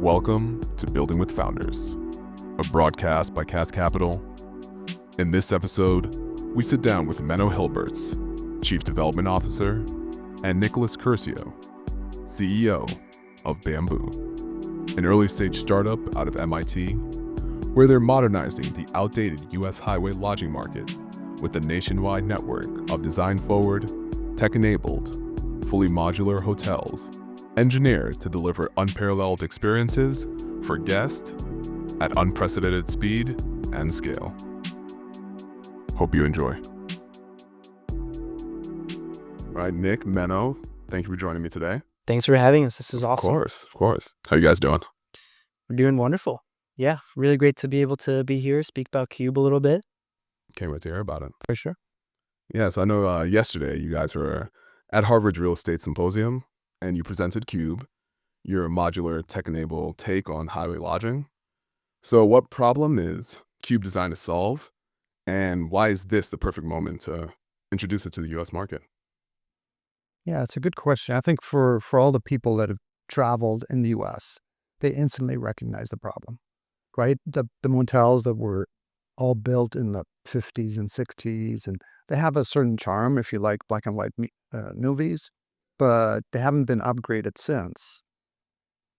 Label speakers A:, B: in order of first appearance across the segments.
A: Welcome to Building with Founders, a broadcast by Cast Capital. In this episode, we sit down with Menno Hilberts, Chief Development Officer, and Nicholas Curcio, CEO of Bamboo, an early-stage startup out of MIT, where they're modernizing the outdated U.S. highway lodging market with a nationwide network of design-forward, tech-enabled, fully modular hotels engineered to deliver unparalleled experiences for guests at unprecedented speed and scale. Hope you enjoy. All right, Nick, Menno, thank you for joining me today.
B: Thanks for having us. This is awesome.
A: Of course. How you guys doing?
B: We're doing wonderful. Yeah, really great to be able to be here, speak about Cube a little bit.
A: Can't wait to hear about it.
B: For sure.
A: Yeah, so I know yesterday you guys were at Harvard's Real Estate Symposium, and you presented Cube, your modular tech-enabled take on highway lodging. So what problem is Cube designed to solve, and why is this the perfect moment to introduce it to the U.S. market?
C: Yeah, it's a good question. I think for all the people that have traveled in the U.S., they instantly recognize the problem, right? The motels that were all built in the 50s and 60s, and they have a certain charm if you like black and white movies, but they haven't been upgraded since.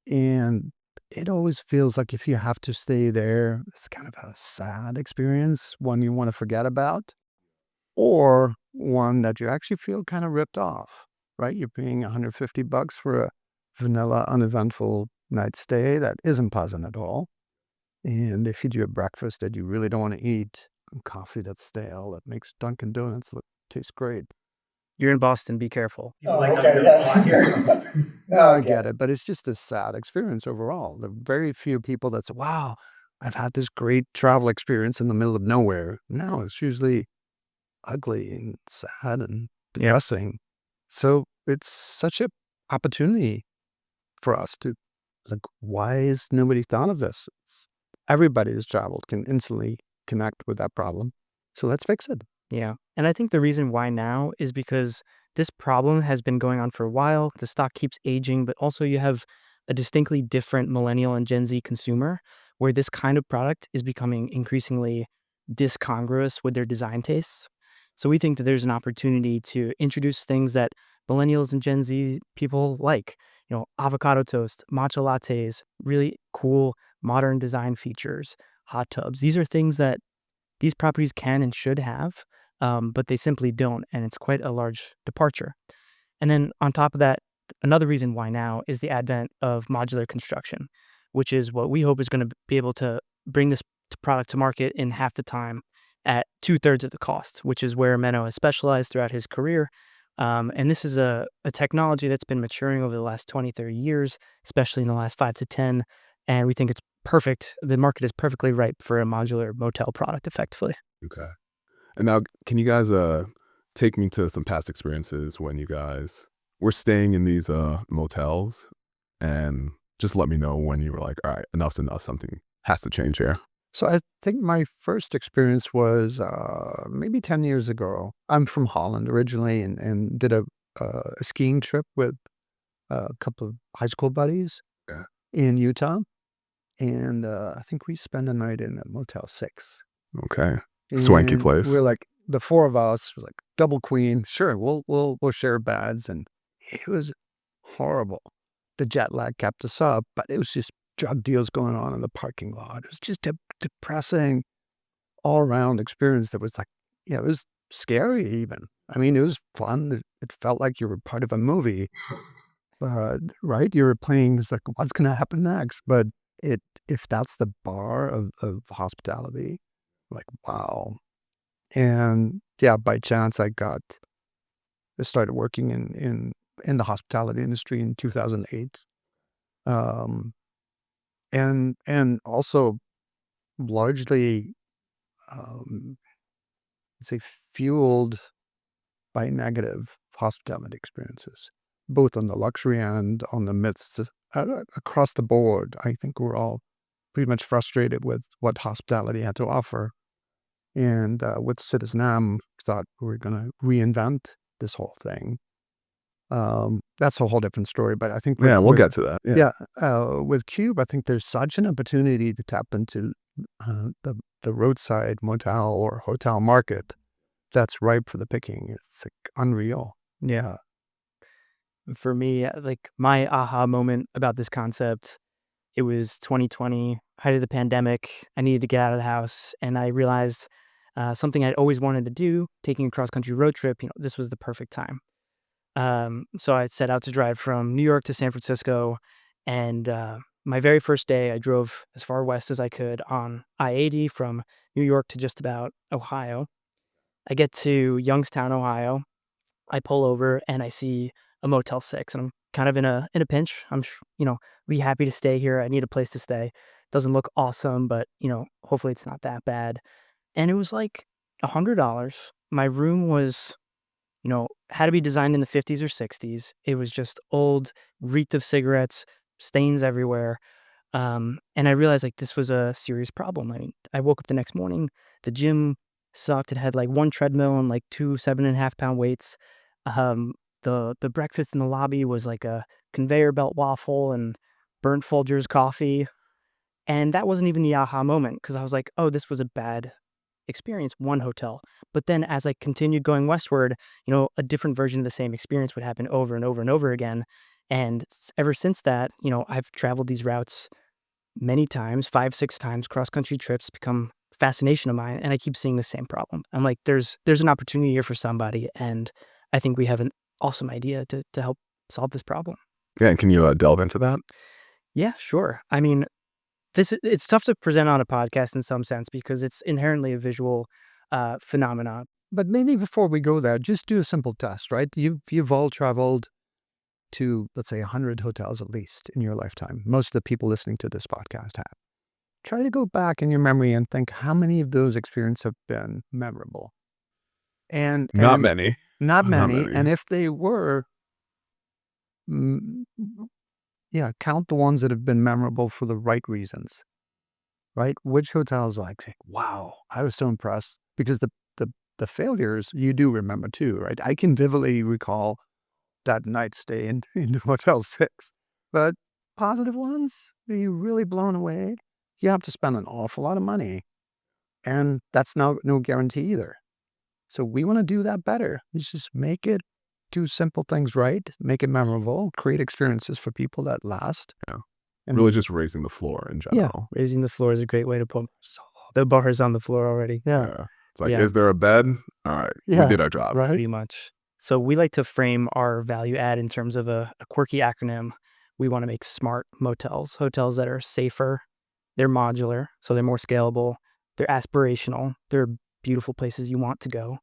C: And it always feels like if you have to stay there, it's kind of a sad experience, one you want to forget about, or one that you actually feel kind of ripped off, right? You're paying $150 for a vanilla, uneventful night stay that isn't pleasant at all. And they feed you a breakfast that you really don't want to eat, and coffee that's stale, that makes Dunkin' Donuts taste great.
B: You're in Boston, be careful.
C: No, I get it, but it's just a sad experience overall. There are very few people that say, wow, I've had this great travel experience in the middle of nowhere. No, it's usually ugly and sad and depressing. So it's such an opportunity for us to, like, why has nobody thought of this? Everybody who's traveled can instantly connect with that problem. So let's fix it.
B: Yeah. And I think the reason why now is because this problem has been going on for a while. The stock keeps aging, but also you have a distinctly different millennial and Gen Z consumer where this kind of product is becoming increasingly discongruous with their design tastes. So we think that there's an opportunity to introduce things that millennials and Gen Z people like, avocado toast, matcha lattes, really cool modern design features, hot tubs. These are things that these properties can and should have, but they simply don't, and it's quite a large departure. And then on top of that, another reason why now is the advent of modular construction, which is what we hope is going to be able to bring this product to market in half the time at 2/3 of the cost, which is where Menno has specialized throughout his career. And this is a technology that's been maturing over the last 20, 30 years, especially in the last 5 to 10. And we think it's perfect. The market is perfectly ripe for a modular motel product effectively.
A: Okay. And now, can you guys take me to some past experiences when you guys were staying in these motels, and just let me know when you were like, all right, enough's enough, something has to change here?
C: So I think my first experience was maybe 10 years ago. I'm from Holland originally and did a skiing trip with a couple of high school buddies in Utah. And I think we spent a night in a Motel 6.
A: Okay. Swanky place.
C: We're like, the four of us were like double queen. Sure, we'll share beds. And it was horrible. The jet lag kept us up, but it was just drug deals going on in the parking lot. It was just a depressing all-around experience that was like, it was scary even. I mean, it was fun. It felt like you were part of a movie. But, right, you were playing, it's like, what's going to happen next? But if that's the bar of hospitality, like, wow. And yeah, by chance I started working in the hospitality industry in 2008. And also largely, let's say, fueled by negative hospitality experiences, both on the luxury and on the midst of, across the board. I think we're all pretty much frustrated with what hospitality had to offer. And with Citizen M, thought we were going to reinvent this whole thing. That's a whole different story. But I think
A: Yeah, we'll get to that.
C: with Cube, I think there's such an opportunity to tap into the roadside motel or hotel market that's ripe for the picking. It's like unreal.
B: Yeah. For me, like my aha moment about this concept, it was 2020, height of the pandemic. I needed to get out of the house, and I realized something I'd always wanted to do, taking a cross country road trip. This was the perfect time. So I set out to drive from New York to San Francisco, and my very first day, I drove as far west as I could on I-80 from New York to just about Ohio. I get to Youngstown, Ohio. I pull over and I see a Motel 6, and I'm kind of in a pinch. Be happy to stay here. I need a place to stay. Doesn't look awesome, but hopefully it's not that bad. And it was like $100. My room was, had to be designed in the 50s or 60s. It was just old, reeked of cigarettes, stains everywhere. And I realized like this was a serious problem. I mean, I woke up the next morning, the gym sucked. It had like one treadmill and like two 7.5 pound weights. The breakfast in the lobby was like a conveyor belt waffle and burnt Folgers coffee. And that wasn't even the aha moment because I was like, oh, this was a bad experience, one hotel. But then as I continued going westward, a different version of the same experience would happen over and over and over again. And ever since that, I've traveled these routes many times, 5, 6 times. Cross country trips become a fascination of mine, and I keep seeing the same problem. I'm like, there's an opportunity here for somebody, and I think we have an awesome idea to help solve this problem.
A: Yeah, and can you delve into that?
B: Yeah, sure. I mean, it's tough to present on a podcast in some sense because it's inherently a visual phenomenon.
C: But maybe before we go there, just do a simple test, right? You've all traveled to, let's say, 100 hotels at least in your lifetime. Most of the people listening to this podcast have. Try to go back in your memory and think how many of those experiences have been memorable. And
A: Not many.
C: Not
A: Not
C: many.
A: many.
C: And if they were, count the ones that have been memorable for the right reasons, right? Which hotels like say, wow, I was so impressed, because the failures you do remember too, right? I can vividly recall that night stay in Hotel 6, but positive ones, are you really blown away? You have to spend an awful lot of money, and that's no guarantee either. So we want to do that better. Let's just do simple things right, make it memorable, create experiences for people that last.
A: Yeah.
C: And
A: Really just raising the floor in general.
B: Raising the floor is a great way to put the bar is on the floor already.
C: Yeah.
A: It's like,
B: Yeah.
A: is there a bed? All right, we did our job.
C: Right.
B: Pretty much. So we like to frame our value add in terms of a quirky acronym. We want to make smart motels, hotels that are safer, they're modular, so they're more scalable, they're aspirational, they're beautiful places you want to go.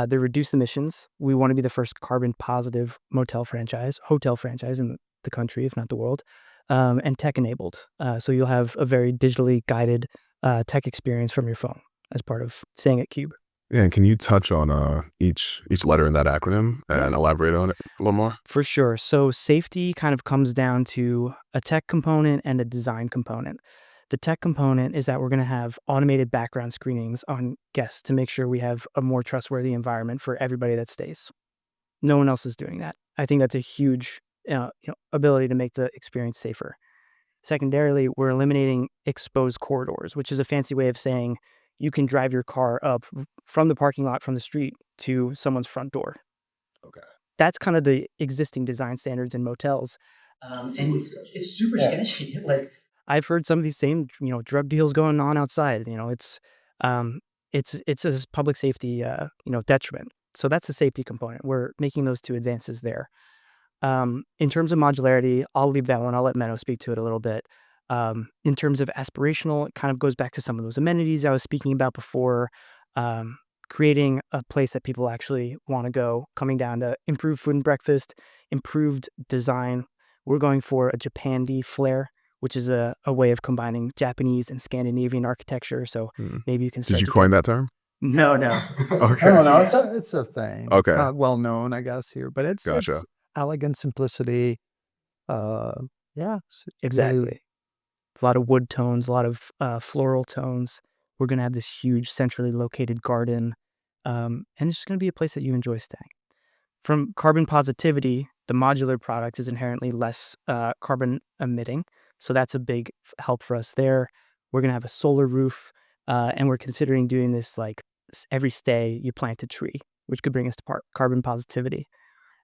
B: They reduce emissions. We want to be the first carbon positive hotel franchise in the country, if not the world, and tech enabled. So you'll have a very digitally guided tech experience from your phone as part of staying at Cube.
A: Yeah, and can you touch on each letter in that acronym and elaborate on it a little more?
B: For sure. So safety kind of comes down to a tech component and a design component. The tech component is that we're going to have automated background screenings on guests to make sure we have a more trustworthy environment for everybody that stays. No one else is doing that. I think that's a huge ability to make the experience safer. Secondarily, we're eliminating exposed corridors, which is a fancy way of saying you can drive your car up from the parking lot, from the street, to someone's front door.
A: Okay.
B: That's kind of the existing design standards in motels. It's super sketchy. Like, I've heard some of these same, drug deals going on outside. It's a public safety, detriment. So that's the safety component. We're making those two advances there. In terms of modularity, I'll leave that one. I'll let Menno speak to it a little bit. In terms of aspirational, it kind of goes back to some of those amenities I was speaking about before. Creating a place that people actually want to go, coming down to improved food and breakfast, improved design. We're going for a Japandi flair, which is a way of combining Japanese and Scandinavian architecture. So maybe you can start.
A: Did you coin that term?
B: No.
A: Okay.
C: No, it's a thing.
A: Okay.
C: It's not well known, I guess, here, but it's
A: Gotcha.
C: elegant simplicity.
B: Exactly. A lot of wood tones, a lot of floral tones. We're going to have this huge centrally located garden, and it's just going to be a place that you enjoy staying. From carbon positivity, the modular product is inherently less carbon emitting. So that's a big help for us there. We're going to have a solar roof, and we're considering doing this like every stay you plant a tree, which could bring us to carbon positivity.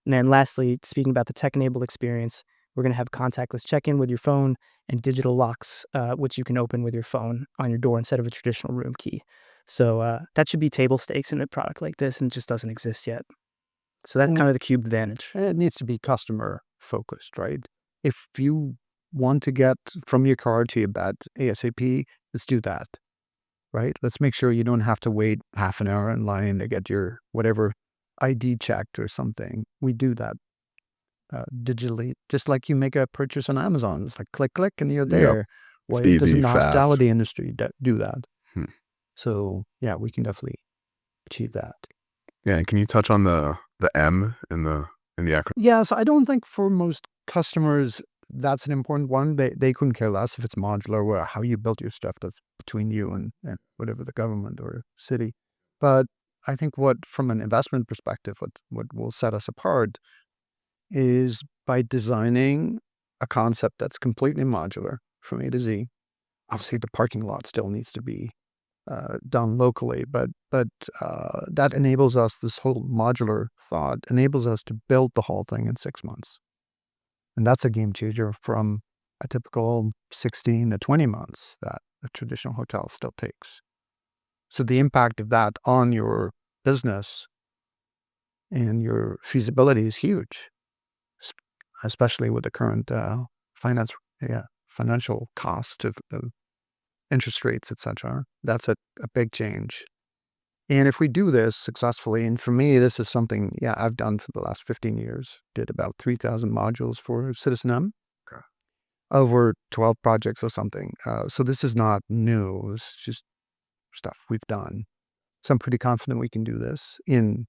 B: And then lastly, speaking about the tech-enabled experience, we're going to have contactless check-in with your phone and digital locks, which you can open with your phone on your door instead of a traditional room key. So that should be table stakes in a product like this, and it just doesn't exist yet. So that's kind of the Cube advantage.
C: And it needs to be customer focused, right? If you want to get from your car to your bed ASAP, let's do that, right? Let's make sure you don't have to wait half an hour in line to get your whatever ID checked or something. We do that digitally, just like you make a purchase on Amazon. It's like click, click, and you're there.
A: It's
C: Why doesn't
A: easy,
C: the
A: fast.
C: hospitality industry do that?
A: Hmm.
C: So yeah, we can definitely achieve that.
A: Yeah, and can you touch on the M in the acronym?
C: Yes, I don't think for most customers that's an important one. They couldn't care less if it's modular or how you built your stuff. That's between you and whatever the government or city. But I think what, from an investment perspective, what will set us apart is by designing a concept that's completely modular from A to Z. Obviously, the parking lot still needs to be done locally, but that enables us, this whole modular thought enables us to build the whole thing in 6 months. And that's a game changer from a typical 16 to 20 months that a traditional hotel still takes. So the impact of that on your business and your feasibility is huge, especially with the current financial cost of interest rates, etc. That's a big change. And if we do this successfully, and for me, this is something, I've done for the last 15 years, did about 3,000 modules for Citizen M, over 12 projects or something. So this is not new. It's just stuff we've done. So I'm pretty confident we can do this in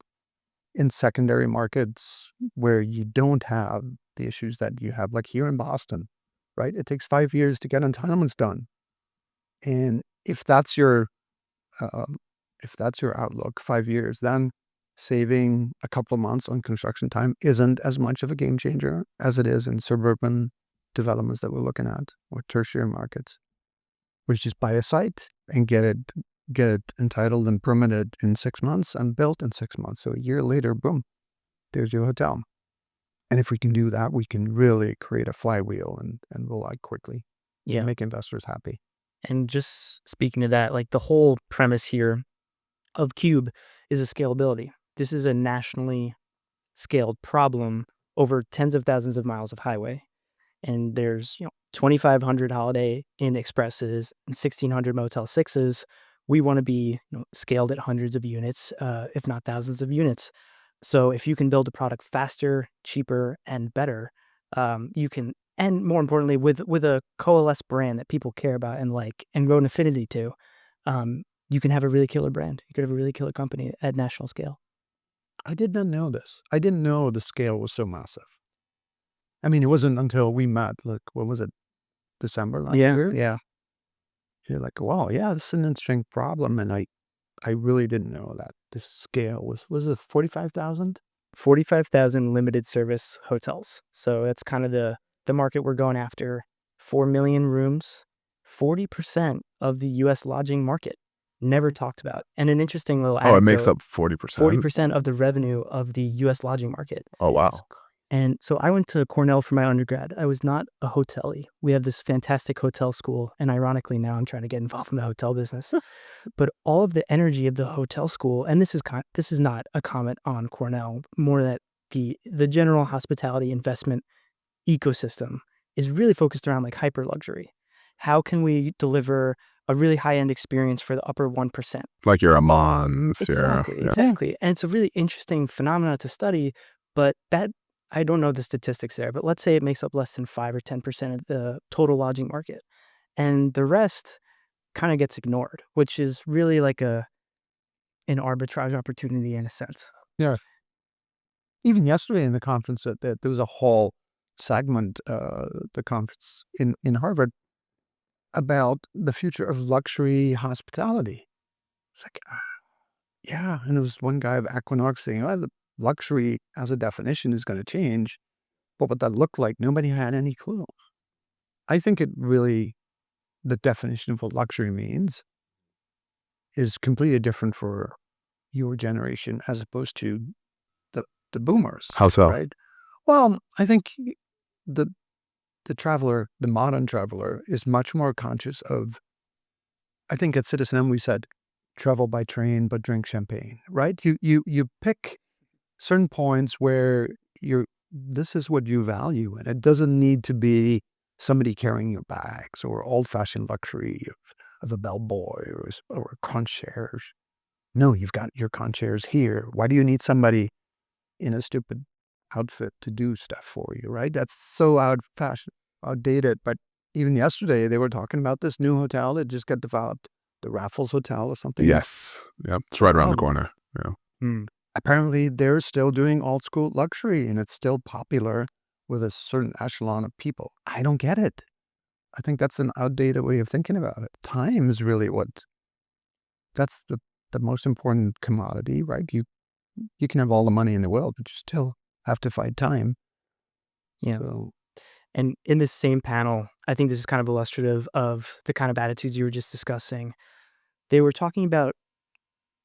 C: secondary markets where you don't have the issues that you have, like here in Boston, right? It takes 5 years to get entitlements done. And if that's your outlook, 5 years, then saving a couple of months on construction time isn't as much of a game changer as it is in suburban developments that we're looking at, or tertiary markets, which is buy a site and get it entitled and permitted in 6 months and built in 6 months. So a year later, boom, there's your hotel. And if we can do that, we can really create a flywheel and roll out quickly.
B: Yeah.
C: Make investors happy.
B: And just speaking to that, like the whole premise here of Cube is a scalability. This is a nationally scaled problem over tens of thousands of miles of highway. And there's 2,500 Holiday Inn Expresses and 1,600 Motel 6s. We want to be scaled at hundreds of units, if not thousands of units. So if you can build a product faster, cheaper, and better, you can, and more importantly, with a coalesced brand that people care about and like and grow an affinity to, you can have a really killer brand. You could have a really killer company at national scale.
C: I did not know this. I didn't know the scale was so massive. I mean, it wasn't until we met, like, what was it, December last year?
B: Yeah.
C: You're like, wow, this is an interesting problem. And I really didn't know that the scale was it 45,000?
B: 45,000 limited service hotels. So that's kind of the market we're going after. 4 million rooms, 40% of the U.S. lodging market. Never talked about. And an interesting little anecdote.
A: Oh, it makes up 40%?
B: 40% of the revenue of the U.S. lodging market.
A: Oh, wow.
B: And so I went to Cornell for my undergrad. I was not a hotelier. We have this fantastic hotel school. And ironically, now I'm trying to get involved in the hotel business. But all of the energy of the hotel school, and this is not a comment on Cornell, more that the general hospitality investment ecosystem is really focused around like hyper luxury. How can we deliver a really high-end experience for the upper 1%?
A: Like your Amans.
B: Exactly. And it's a really interesting phenomenon to study, but that, I don't know the statistics there, but let's say it makes up less than 5 or 10% of the total lodging market. And the rest kind of gets ignored, which is really like an arbitrage opportunity in a sense.
C: Yeah. Even yesterday in the conference, that there was a whole segment, the conference in Harvard, about the future of luxury hospitality. It's like, and there was one guy of Equinox saying, the luxury as a definition is going to change. But what that looked like, nobody had any clue. I think the definition of what luxury means is completely different for your generation as opposed to the boomers.
A: How so?
C: Right? Well, I think the traveler, the modern traveler, is much more conscious of, I think at Citizen M we said, travel by train but drink champagne, right? You pick certain points where this is what you value, and it doesn't need to be somebody carrying your bags or old-fashioned luxury of a bellboy or a concierge. No, you've got your concierge here. Why do you need somebody in a stupid outfit to do stuff for you, right? That's so outdated. But even yesterday, they were talking about this new hotel that just got developed, the Raffles Hotel or something.
A: Yes. Yep. It's right around the corner. Yeah.
C: Apparently, they're still doing old school luxury, and it's still popular with a certain echelon of people. I don't get it. I think that's an outdated way of thinking about it. Time is really that's the most important commodity, right? You can have all the money in the world, but you still have to find time.
B: Yeah.
C: So,
B: And in this same panel, I think this is kind of illustrative of the kind of attitudes you were just discussing. They were talking about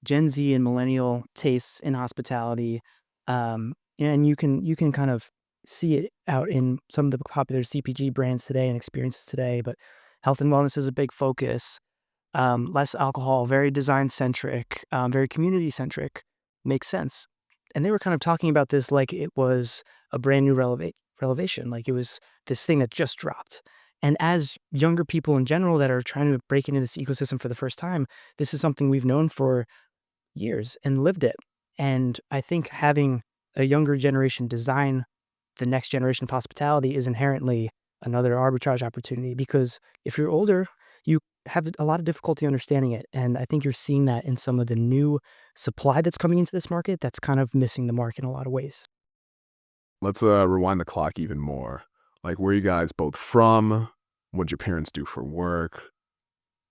B: Gen Z and millennial tastes in hospitality, and you can kind of see it out in some of the popular CPG brands today and experiences today. But health and wellness is a big focus. Less alcohol, very design centric, very community centric. Makes sense. And they were kind of talking about this like it was a brand new revelation, like it was this thing that just dropped. And as younger people in general that are trying to break into this ecosystem for the first time, this is something we've known for years and lived it. And I think having a younger generation design the next generation of hospitality is inherently another arbitrage opportunity, because if you're older, you have a lot of difficulty understanding it. And I think you're seeing that in some of the new supply that's coming into this market that's kind of missing the mark in a lot of ways.
A: Let's rewind the clock even more. Like, where you guys both from? What'd your parents do for work?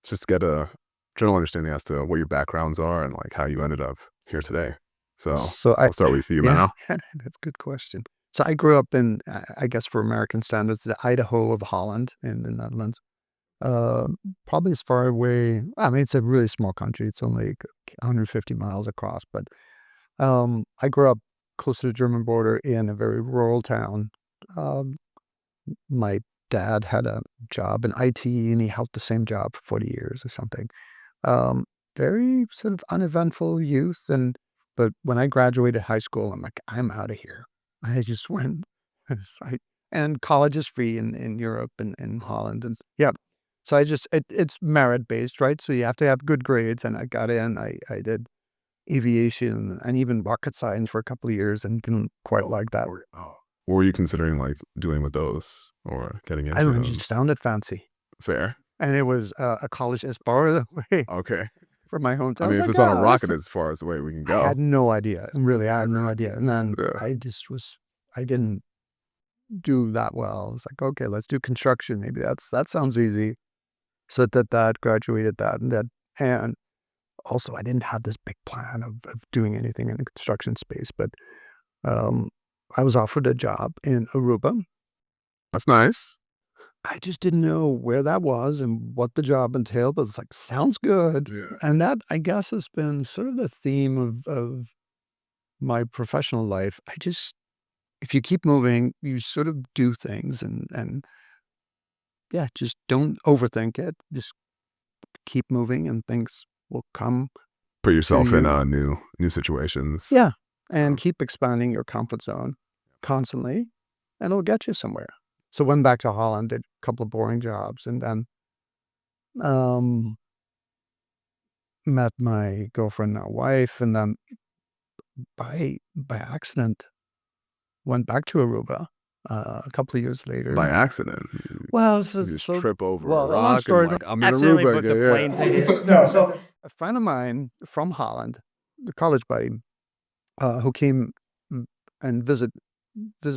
A: Just get a general understanding as to what your backgrounds are and like how you ended up here today. So I'll start with you, Menno.
C: That's a good question. So I grew up in, I guess for American standards, the Idaho of Holland in the Netherlands. Probably as far away, I mean, it's a really small country. It's only 150 miles across, but I grew up close to the German border in a very rural town. Um, my dad had a job in IT, and he held the same job for 40 years or something. Very sort of uneventful youth. But when I graduated high school, I'm like, I'm out of here. I just went, and college is free in Europe and in Holland. And yeah, so it's merit based, right? So you have to have good grades. And I got in, I did aviation and even rocket science for a couple of years and didn't quite like that.
A: What were you considering like doing with those or getting into?
C: I don't know, it just sounded fancy.
A: Fair.
C: And it was a college as far away
A: Okay.
C: from my hometown.
A: I mean, if it's on a rocket, as far as the way we can go.
C: I had no idea. Really, I had no idea. And then
A: Yeah.
C: I didn't do that well. It's like, okay, let's do construction. Maybe that sounds easy. So I did that, graduated that, and also I didn't have this big plan of doing anything in the construction space, but I was offered a job in Aruba.
A: That's nice.
C: I just didn't know where that was and what the job entailed, but it's like, sounds good.
A: Yeah.
C: And that, I guess, has been sort of the theme of my professional life. If you keep moving, you sort of do things and yeah, just don't overthink it. Just keep moving and things will come.
A: Put yourself in
C: you.
A: new situations.
C: Yeah. And keep expanding your comfort zone constantly, and it'll get you somewhere. So went back to Holland, did a couple of boring jobs, and then met my girlfriend, now wife, and then by accident went back to Aruba a couple of years later.
A: By accident.
C: Well,
A: You just trip over a
C: long
A: rock
C: story,
A: and like, I'm in
B: Accidentally
A: Aruba.
B: booked a plane ticket.
C: No, so a friend of mine from Holland, the college buddy, who came and visit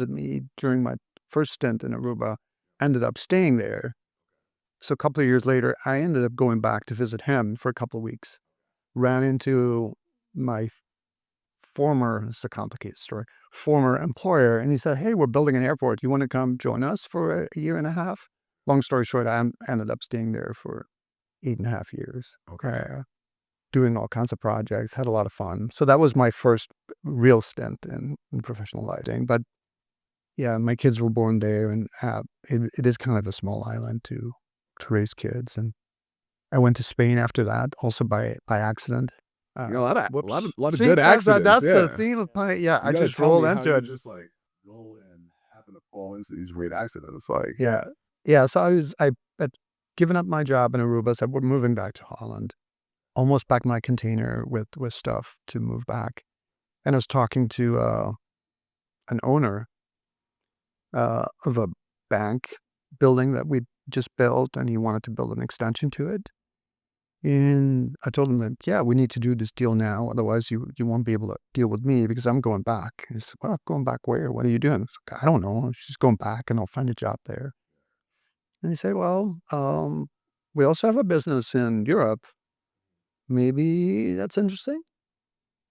C: me during my first stint in Aruba, ended up staying there. So a couple of years later, I ended up going back to visit him for a couple of weeks. Ran into my former, it's a complicated story, former employer. And he said, hey, we're building an airport. You want to come join us for a year and a half? Long story short, I ended up staying there for 8.5 years.
A: Okay.
C: Doing all kinds of projects, had a lot of fun. So that was my first real stint in professional lighting. But yeah, my kids were born there, and it is kind of a small island to raise kids. And I went to Spain after that, also by accident.
A: You got a lot of
C: See,
A: good accidents.
C: that's the
A: Yeah.
C: theme of my, yeah,
A: You
C: I
A: gotta
C: just
A: tell
C: rolled
A: me how
C: into
A: you
C: it.
A: just like roll and happen to fall into these weird accidents. Like,
C: Yeah. So I had given up my job in Aruba, said we're moving back to Holland. Almost packed my container with stuff to move back. And I was talking to an owner of a bank building that we just built, and he wanted to build an extension to it. And I told him that, yeah, we need to do this deal now. Otherwise, you won't be able to deal with me because I'm going back. And he said, well, going back where? What are you doing? I was like, I don't know. I'm just going back and I'll find a job there. And he said, well, we also have a business in Europe. Maybe that's interesting.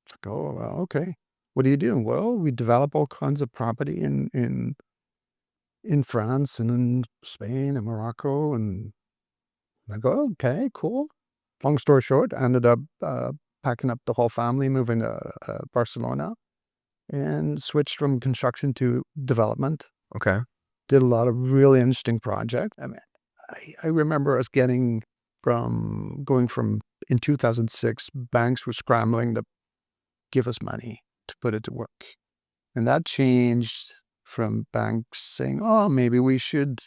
C: It's like, oh, well, okay. What are you doing? Well, we develop all kinds of property in France and in Spain and Morocco. And I go, okay, cool. Long story short, I ended up packing up the whole family, moving to Barcelona, and switched from construction to development.
A: okay.
C: Did a lot of really interesting projects. I mean, I remember us going from in 2006, banks were scrambling to give us money to put it to work. And that changed from banks saying, oh, maybe we should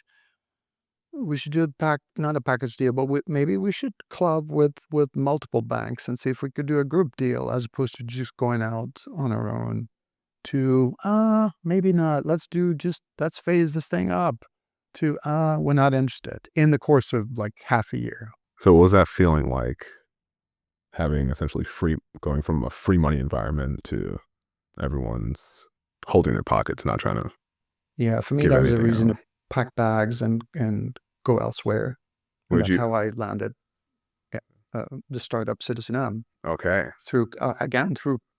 C: do not a package deal, but maybe we should club with multiple banks and see if we could do a group deal as opposed to just going out on our own. To maybe not. Let's phase this thing up. To we're not interested, in the course of like half a year.
A: So what was that feeling like, having essentially going from a free money environment to everyone's holding their pockets, not trying to
C: Yeah, for me
A: give
C: that was a
A: anything
C: reason
A: out?
C: to pack bags and go elsewhere. And
A: Would
C: that's
A: you?
C: how I landed the startup Citizen M,
A: Okay.
C: through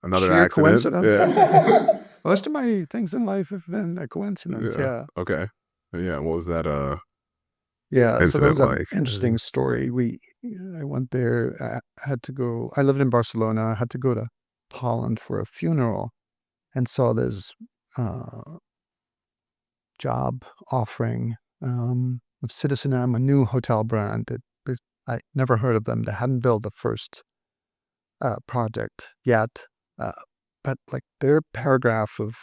A: Another
C: sheer
A: accident.
C: coincidence.
A: Yeah.
C: Most of my things in life have been a coincidence.
A: Yeah.
C: Yeah.
A: Okay. Yeah. What was that
C: Yeah, so that
A: incident
C: was an
A: like?
C: interesting story. I went there. I had to go. I lived in Barcelona. I had to go to Holland for a funeral, and saw this job offering of Citizen M, a new hotel brand that I never heard of them. They hadn't built the first project yet, but like their paragraph of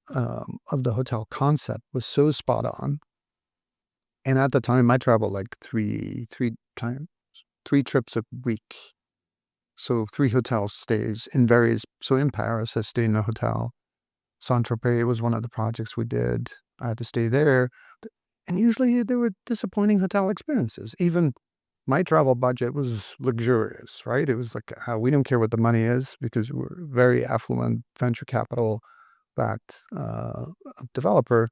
C: the hotel concept was so spot on. And at the time, I traveled like three trips a week. So 3 hotel stays in various. So in Paris, I stayed in a hotel. Saint-Tropez was one of the projects we did. I had to stay there. And usually there were disappointing hotel experiences. Even my travel budget was luxurious, right? It was like, we don't care what the money is because we're a very affluent venture capital backed developer.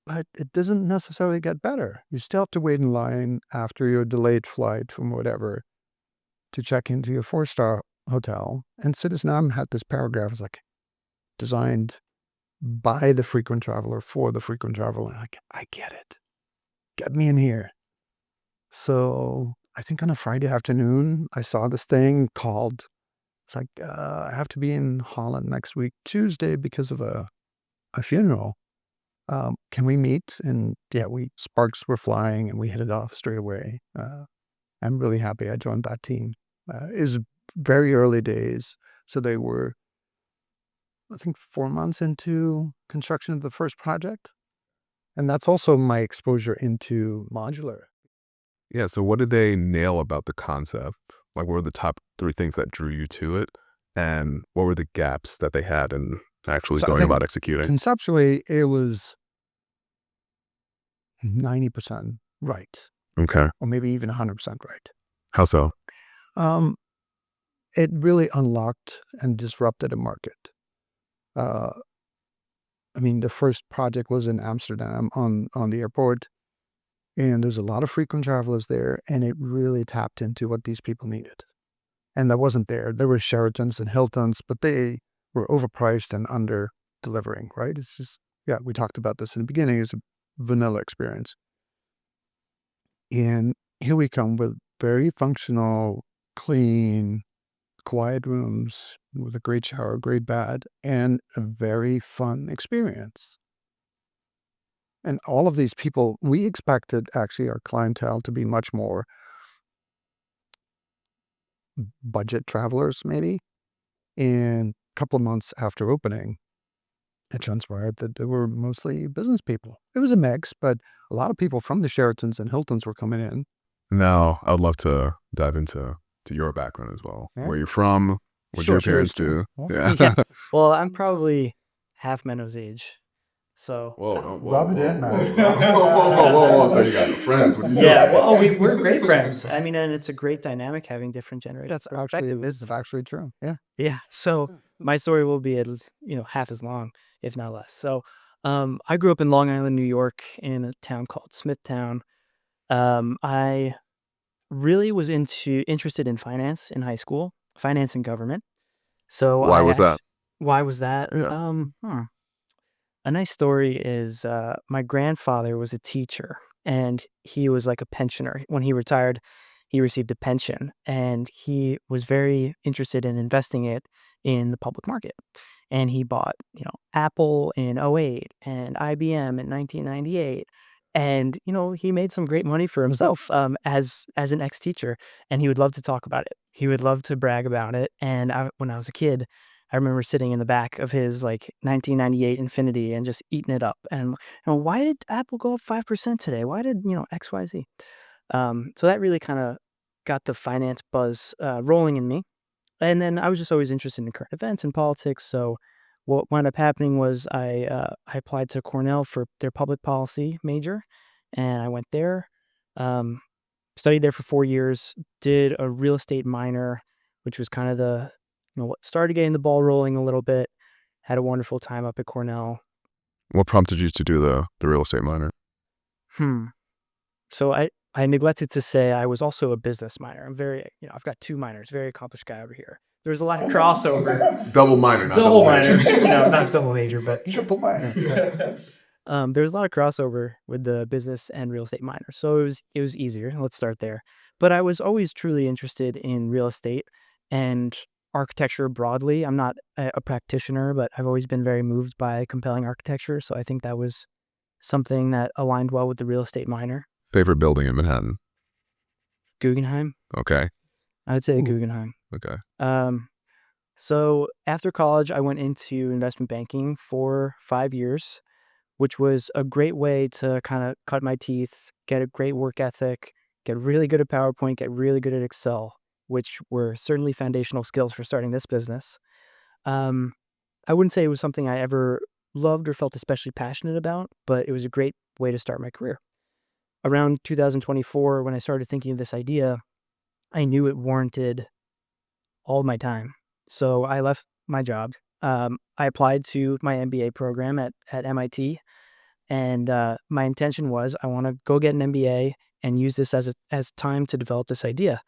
C: But it doesn't necessarily get better. You still have to wait in line after your delayed flight from whatever to check into your 4-star hotel. And Citizen M had this paragraph, it's like, designed by the frequent traveler for the frequent traveler. Like, I get it. Get me in here. So I think on a Friday afternoon, I saw this thing called. It's like, I have to be in Holland next week, Tuesday, because of a funeral. Can we meet? And yeah, sparks were flying and we hit it off straight away. I'm really happy I joined that team. It was very early days. So they were, I think, 4 months into construction of the first project. And that's also my exposure into modular.
A: Yeah. So what did they nail about the concept? Like, what were the top 3 things that drew you to it? And what were the gaps that they had in actually
C: So I
A: going
C: think
A: about executing?
C: conceptually, it was 90% right,
A: Okay.
C: or maybe even 100% right.
A: How so?
C: Um, it really unlocked and disrupted a market. Uh, I mean, the first project was in Amsterdam on the airport, and there's a lot of frequent travelers there, and it really tapped into what these people needed. And that wasn't there. There were Sheratons and Hiltons, but they were overpriced and under delivering, right? It's just, yeah, we talked about this in the beginning. It's a vanilla experience. And here we come with very functional, clean, quiet rooms with a great shower, great bed, and a very fun experience. And all of these people, we expected actually our clientele to be much more budget travelers, maybe. And a couple of months after opening, it transpired that they were mostly business people. It was a mix, but a lot of people from the Sheratons and Hiltons were coming in.
A: Now, I would love to dive into your background as well.
C: Yeah.
A: Where you're from, what
B: Sure,
A: your
B: sure.
A: parents do.
C: Yeah.
A: Yeah.
B: Well, I'm probably half Menno's age. So
A: Whoa,
C: Rub it in, man.
A: whoa. There you go. Friends. What are you
B: yeah,
A: doing?
B: well, we're great friends. I mean, and it's a great dynamic having different generations.
C: This is actually true. Yeah.
B: Yeah. So my story will be half as long, if not less. So I grew up in Long Island, New York, in a town called Smithtown. I really was interested in finance in high school, finance and government. So
A: Why was that?
B: Why was that?
A: Yeah.
B: A nice story is my grandfather was a teacher, and he was like a pensioner. When he retired, he received a pension, and he was very interested in investing it in the public market. And he bought, Apple in '08 and IBM in 1998. And, he made some great money for himself as an ex-teacher, and he would love to talk about it. He would love to brag about it. And when I was a kid, I remember sitting in the back of his 1998 Infinity and just eating it up. And why did Apple go up 5% today? Why did X, Y, Z? So that really kind of got the finance buzz rolling in me. And then I was just always interested in current events and politics. So what wound up happening was I applied to Cornell for their public policy major, and I went there, um, studied there for 4 years, did a real estate minor, which was kind of what started getting the ball rolling a little bit. Had a wonderful time up at Cornell.
A: What prompted you to do the real estate minor?
B: So I neglected to say I was also a business minor. I'm very, I've got 2 minors, very accomplished guy over here. There's a lot of crossover.
A: Double minor, not
B: Double
A: major.
B: minor. No, not double major, but
C: Triple minor.
B: there's a lot of crossover with the business and real estate minor. So it was easier. Let's start there. But I was always truly interested in real estate and architecture broadly. I'm not a practitioner, but I've always been very moved by compelling architecture. So I think that was something that aligned well with the real estate minor.
A: Favorite building in Manhattan?
B: Guggenheim.
A: Okay.
B: I would say Guggenheim.
A: Okay.
B: So after college, I went into investment banking for 5 years, which was a great way to kind of cut my teeth, get a great work ethic, get really good at PowerPoint, get really good at Excel, which were certainly foundational skills for starting this business. I wouldn't say it was something I ever loved or felt especially passionate about, but it was a great way to start my career. Around 2024, when I started thinking of this idea, I knew it warranted all my time. So I left my job. I applied to my MBA program at MIT, and my intention was I want to go get an MBA and use this as time to develop this idea,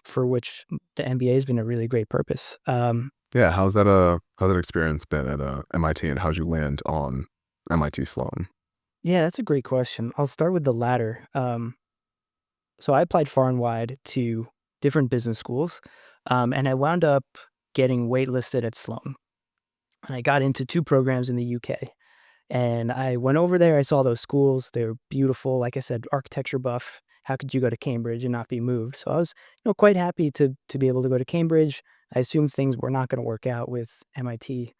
B: for which the MBA has been a really great purpose.
A: Yeah, how's that experience been at MIT, and how'd you land on MIT Sloan?
B: Yeah, that's a great question. I'll start with the latter. So I applied far and wide to different business schools, and I wound up getting waitlisted at Sloan. And I got into 2 programs in the UK. And I went over there. I saw those schools. They were beautiful. Like I said, architecture buff. How could you go to Cambridge and not be moved? So I was, quite happy to be able to go to Cambridge. I assumed things were not going to work out with MIT.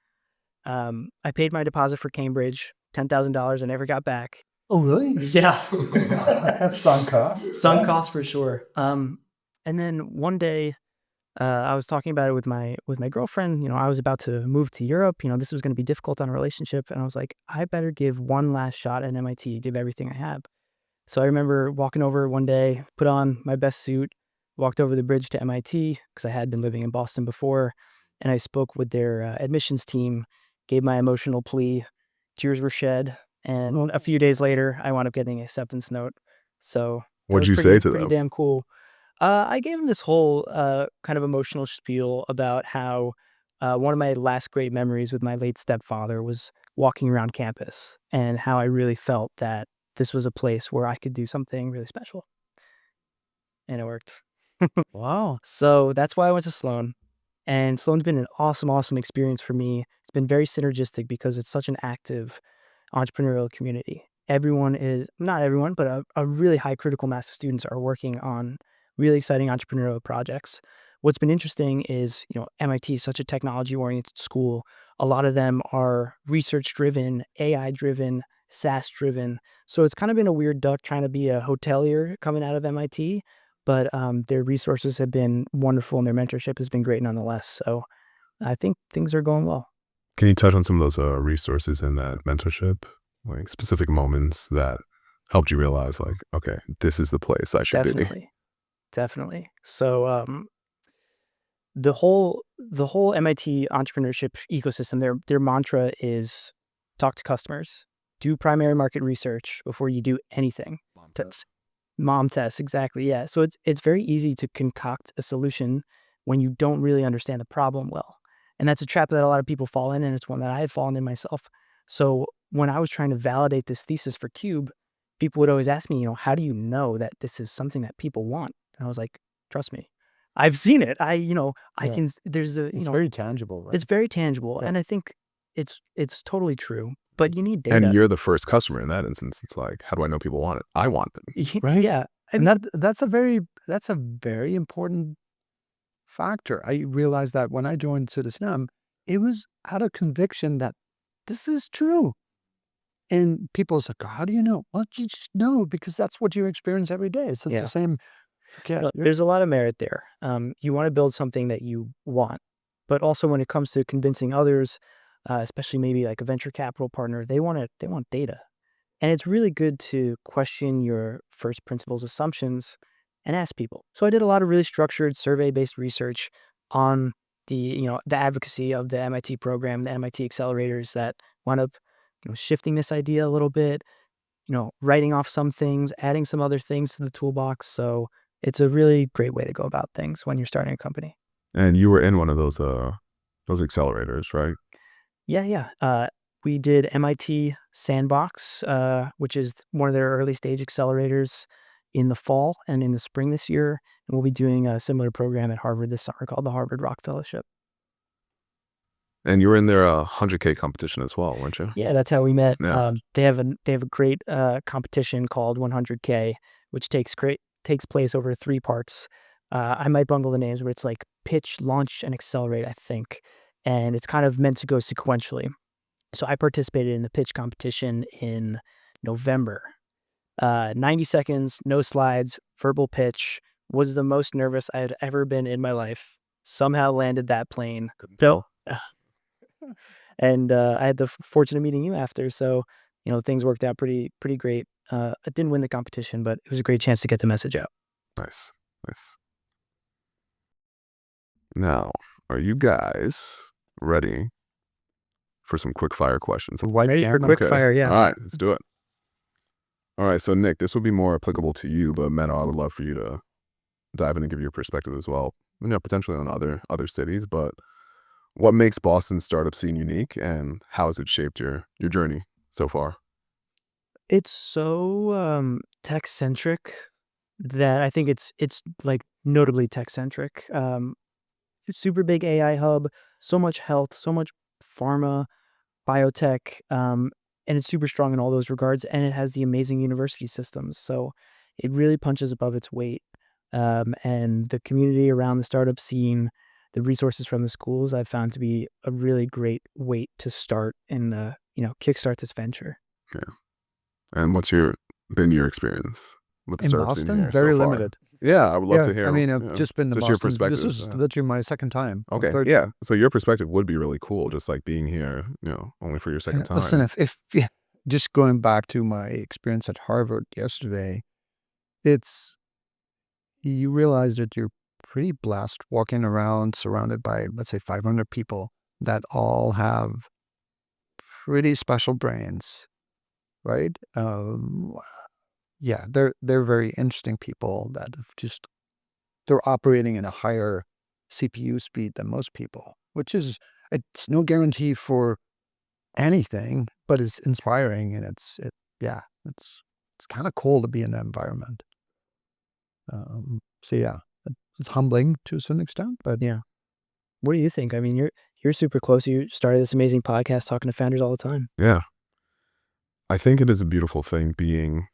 B: I paid my deposit for Cambridge, $10,000. I never got back.
C: Oh, really?
B: Yeah.
C: That's sunk cost.
B: Sunk cost for sure. And then one day, I was talking about it with my girlfriend. I was about to move to Europe. This was going to be difficult on a relationship, and I was like, I better give one last shot at MIT, give everything I have. So I remember walking over one day, put on my best suit, walked over the bridge to MIT because I had been living in Boston before, and I spoke with their admissions team, gave my emotional plea. Tears were shed, and a few days later, I wound up getting an acceptance note. So that
A: What'd
B: was
A: you say to
B: pretty
A: them?
B: damn cool. I gave him this whole kind of emotional spiel about how one of my last great memories with my late stepfather was walking around campus and how I really felt that this was a place where I could do something really special. And it worked.
C: Wow.
B: So that's why I went to Sloan. And Sloan's been an awesome, awesome experience for me. It's been very synergistic because it's such an active entrepreneurial community. Everyone is, not everyone, but a really high critical mass of students are working on really exciting entrepreneurial projects. What's been interesting is, MIT is such a technology oriented school. A lot of them are research driven, AI driven, SaaS driven. So it's kind of been a weird duck trying to be a hotelier coming out of MIT, but their resources have been wonderful and their mentorship has been great nonetheless. So I think things are going well.
A: Can you touch on some of those resources and that mentorship, like specific moments that helped you realize, like, okay, this is the place I should be?
B: Definitely. So the whole MIT entrepreneurship ecosystem, their mantra is talk to customers, do primary market research before you do anything. That's mom tests, exactly. Yeah. So it's very easy to concoct a solution when you don't really understand the problem well. And that's a trap that a lot of people fall in, and it's one that I had fallen in myself. So when I was trying to validate this thesis for Cube, people would always ask me, how do you know that this is something that people want? And I was like, trust me. I've seen it. I
C: Yeah.
B: can, there's a,
C: It's very tangible, right?
B: it's very tangible.
C: Yeah.
B: And I think it's totally true, but you need
A: And
B: data.
A: you're the first customer in that instance. It's like, how do I know people want it? I want them.
C: Right.
B: Yeah. I
C: And
B: mean,
C: that's a very important factor. I realized that when I joined Citizen, it was out of conviction that this is true. And people say, how do you know? Well, you just know because that's what you experience every day. It's
B: Yeah.
C: the same. Yeah.
B: There's a lot of merit there. You want to build something that you want, but also when it comes to convincing others, especially maybe like a venture capital partner, they want data. And it's really good to question your first principles assumptions and ask people. So I did a lot of really structured survey-based research on the advocacy of the MIT program, the MIT accelerators that wound up shifting this idea a little bit, writing off some things, adding some other things to the toolbox. So it's a really great way to go about things when you're starting a company.
A: And you were in one of those accelerators, right?
B: Yeah. We did MIT Sandbox, which is one of their early stage accelerators in the fall and in the spring this year. And we'll be doing a similar program at Harvard this summer called the Harvard Rock Fellowship.
A: And you were in their 100K competition as well, weren't you?
B: Yeah, that's how we met.
A: Yeah.
B: They have a great competition called 100K, which takes place over 3 parts. I might bungle the names, but it's like pitch, launch, and accelerate, I think. And it's kind of meant to go sequentially. So I participated in the pitch competition in November. 90 seconds, no slides, verbal pitch. Was the most nervous I had ever been in my life. Somehow landed that plane.
A: Couldn't
B: And I had the fortune of meeting you after, so things worked out pretty great. I didn't win the competition, but it was a great chance to get the message out.
A: Nice. Now, are you guys ready for some quick fire questions?
B: Ready for quick fire? Yeah.
A: All right, let's do it. All right, so Nick, this would be more applicable to you, but Menno, I would love for you to dive in and give your perspective as well. Potentially on other cities, but what makes Boston's startup scene unique, and how has it shaped your journey so far?
B: It's so tech centric that I think it's like notably tech centric. Super big AI hub, so much health, so much pharma, biotech, and it's super strong in all those regards. And it has the amazing university systems, so it really punches above its weight. And the community around the startup scene, the resources from the schools, I've found to be a really great weight to start in the kickstart this venture.
A: Yeah. And what's been your experience with the
C: In
A: startup scene
C: Boston,
A: here
C: very
A: so far?
C: limited.
A: Yeah, I would love to hear.
C: I mean, I've just been to
A: just your
C: Boston. This
A: perspective.
C: is literally my second time.
A: Okay,
C: Third
A: yeah.
C: time.
A: So your perspective would be really cool, just like being here, only for your second time.
C: Listen, if just going back to my experience at Harvard yesterday, you realize that you're pretty blessed walking around surrounded by, let's say, 500 people that all have pretty special brains, right? Yeah, they're very interesting people that have just they're operating at a higher CPU speed than most people, which is, it's no guarantee for anything, but it's inspiring, and it's kind of cool to be in that environment. So yeah, it's humbling to a certain extent, but
B: Yeah. What do you think? I mean, you're super close. You started this amazing podcast talking to founders all the time.
A: Yeah. I think it is a beautiful thing being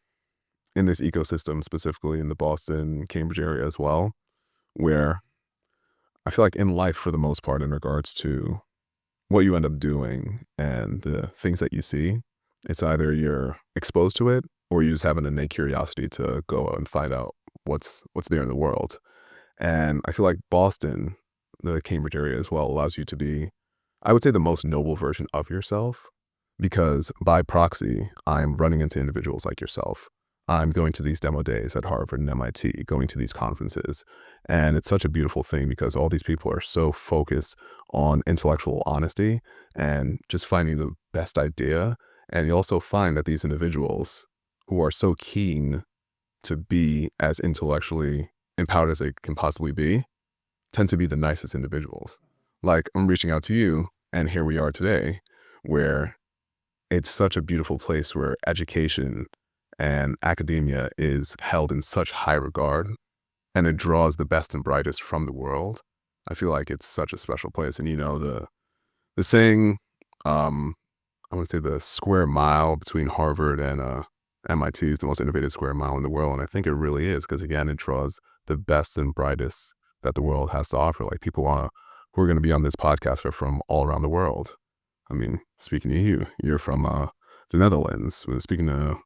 A: in this ecosystem, specifically in the Boston, Cambridge area as well, where I feel like in life, for the most part, in regards to what you end up doing and the things that you see, it's either you're exposed to it or you just have an innate curiosity to go out and find out what's there in the world. And I feel like Boston, the Cambridge area as well, allows you to be, I would say, the most noble version of yourself, because by proxy, I'm running into individuals like yourself. I'm going to these demo days at Harvard and MIT, going to these conferences. And it's such a beautiful thing because all these people are so focused on intellectual honesty and just finding the best idea. And you also find that these individuals who are so keen to be as intellectually empowered as they can possibly be tend to be the nicest individuals. Like, I'm reaching out to you, and here we are today, where it's such a beautiful place where education and academia is held in such high regard, and it draws the best and brightest from the world. I feel like it's such a special place. And the saying, I would say the square mile between Harvard and MIT is the most innovative square mile in the world. And I think it really is, because again, it draws the best and brightest that the world has to offer. Like, people who are going to be on this podcast are from all around the world. I mean, speaking to you, you're from the Netherlands. We're speaking to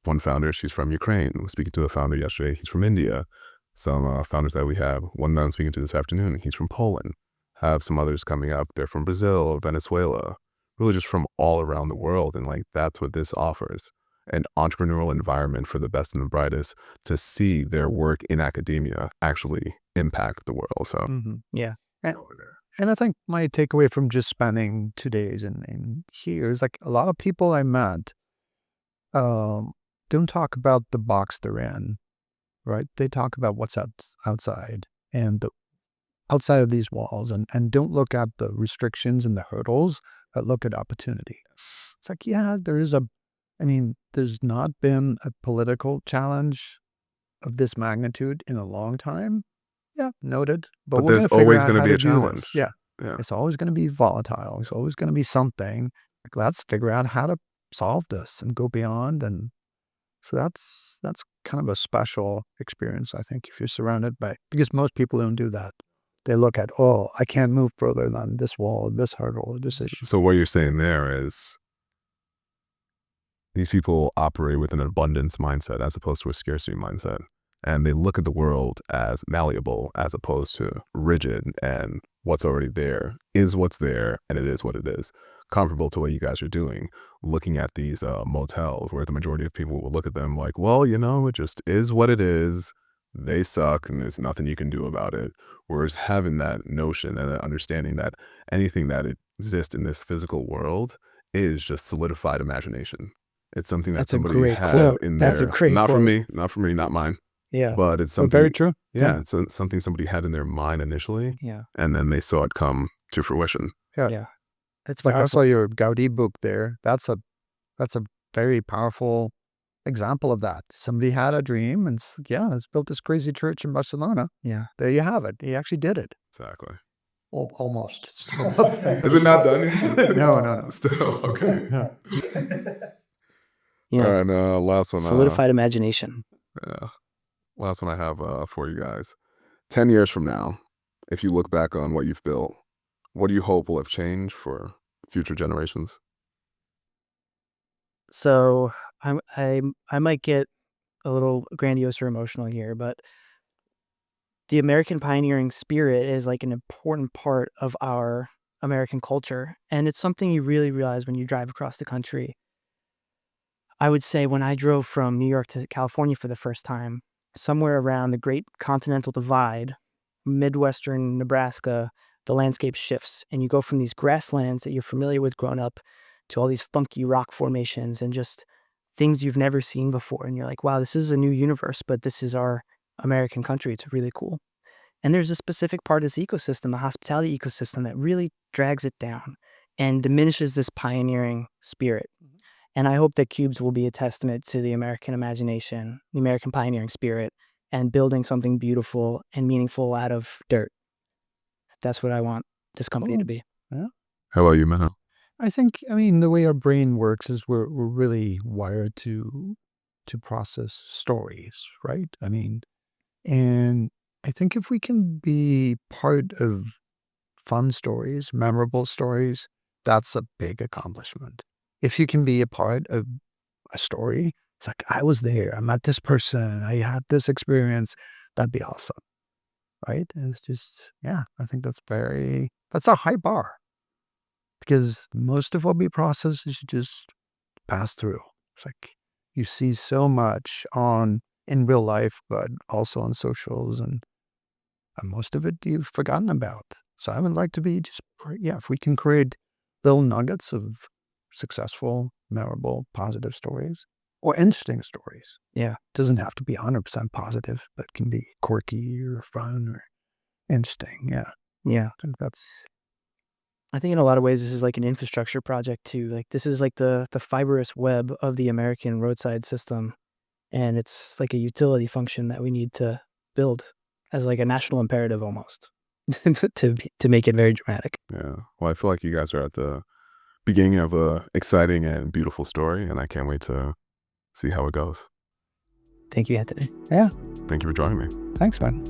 A: one founder, she's from Ukraine. We're speaking to a founder yesterday, he's from India. Some founders that we have, one that I'm speaking to this afternoon, he's from Poland. Have some others coming up, they're from Brazil, Venezuela, really just from all around the world. And like, that's what this offers, an entrepreneurial environment for the best and the brightest to see their work in academia actually impact the world. So
B: Yeah.
C: And I think my takeaway from just spending 2 days in here is, like, a lot of people I met don't talk about the box they're in, right? They talk about what's outside and outside of these walls, and don't look at the restrictions and the hurdles, but look at opportunity. It's like, yeah, there's not been a political challenge of this magnitude in a long time. Yeah, noted.
A: But
C: we're
A: there's
C: gonna figure
A: always
C: out
A: going to
C: how
A: be a
C: do this.
A: challenge.
C: Yeah.
A: Yeah.
C: It's always going to be volatile. It's always going to be something. Like, let's figure out how to solve this and go beyond. And so that's kind of a special experience, I think, if you're surrounded by, because most people don't do that. They look at, oh, I can't move further than this wall, this hurdle, this issue.
A: So what you're saying there is these people operate with an abundance mindset as opposed to a scarcity mindset. And they look at the world as malleable as opposed to rigid, and what's already there is what's there, and it is what it is. Comparable to what you guys are doing, looking at these motels where the majority of people will look at them like, well, it just is what it is. They suck and there's nothing you can do about it. Whereas having that notion and that understanding that anything that exists in this physical world is just solidified imagination. It's something that
B: That's a
A: somebody
B: great
A: had
B: quote.
A: in
B: That's a
A: their,
B: great
A: not
B: quote.
A: from me, not mine.
B: Yeah.
A: But it's
C: Oh,
A: something
C: very true.
A: Yeah, it's something somebody had in their mind initially,
B: Yeah.
A: and then they saw it come to fruition.
C: Yeah.
B: Yeah. That's
C: Like, I
B: powerful.
C: saw your Gaudi book there. That's a very powerful example of that. Somebody had a dream and it's built this crazy church in Barcelona.
B: Yeah.
C: There you have it. He actually did it.
A: Exactly.
C: Almost.
A: Is it not done yet?
C: No.
A: Still, okay.
C: Yeah.
B: Yeah.
A: All right, last one.
B: Solidified imagination.
A: Last one I have for you guys. 10 years from now, if you look back on what you've built, what do you hope will have changed for future generations?
B: So I might get a little grandiose or emotional here, but the American pioneering spirit is like an important part of our American culture. And it's something you really realize when you drive across the country. I would say when I drove from New York to California for the first time, somewhere around the Great Continental Divide, Midwestern Nebraska, the landscape shifts and you go from these grasslands that you're familiar with growing up to all these funky rock formations and just things you've never seen before. And you're like, wow, this is a new universe, but this is our American country. It's really cool. And there's a specific part of this ecosystem, the hospitality ecosystem, that really drags it down and diminishes this pioneering spirit. And I hope that Cubes will be a testament to the American imagination, the American pioneering spirit, and building something beautiful and meaningful out of dirt. That's what I want this company to be.
C: Yeah.
A: How about you, Menno?
C: I think, the way our brain works is we're really wired to process stories, right? And I think if we can be part of fun stories, memorable stories, that's a big accomplishment. If you can be a part of a story, it's like, I was there, I met this person, I had this experience, that'd be awesome, right? And it's just, I think that's a high bar, because most of what we process is just pass through. It's like you see so much in real life, but also on socials, and most of it you've forgotten about. So I would like to be if we can create little nuggets of successful, memorable, positive stories or interesting stories.
B: Yeah.
C: It doesn't have to be 100% positive, but can be quirky or fun or interesting. Yeah.
B: Yeah.
C: I think
B: I think in a lot of ways, this is like an infrastructure project too. Like this is like the fibrous web of the American roadside system. And it's like a utility function that we need to build as like a national imperative almost to make it very dramatic.
A: Yeah. Well, I feel like you guys are at the beginning of a exciting and beautiful story, and I can't wait to see how it goes.
B: Thank you, Anthony.
C: Yeah.
A: Thank you for joining me.
C: Thanks, man.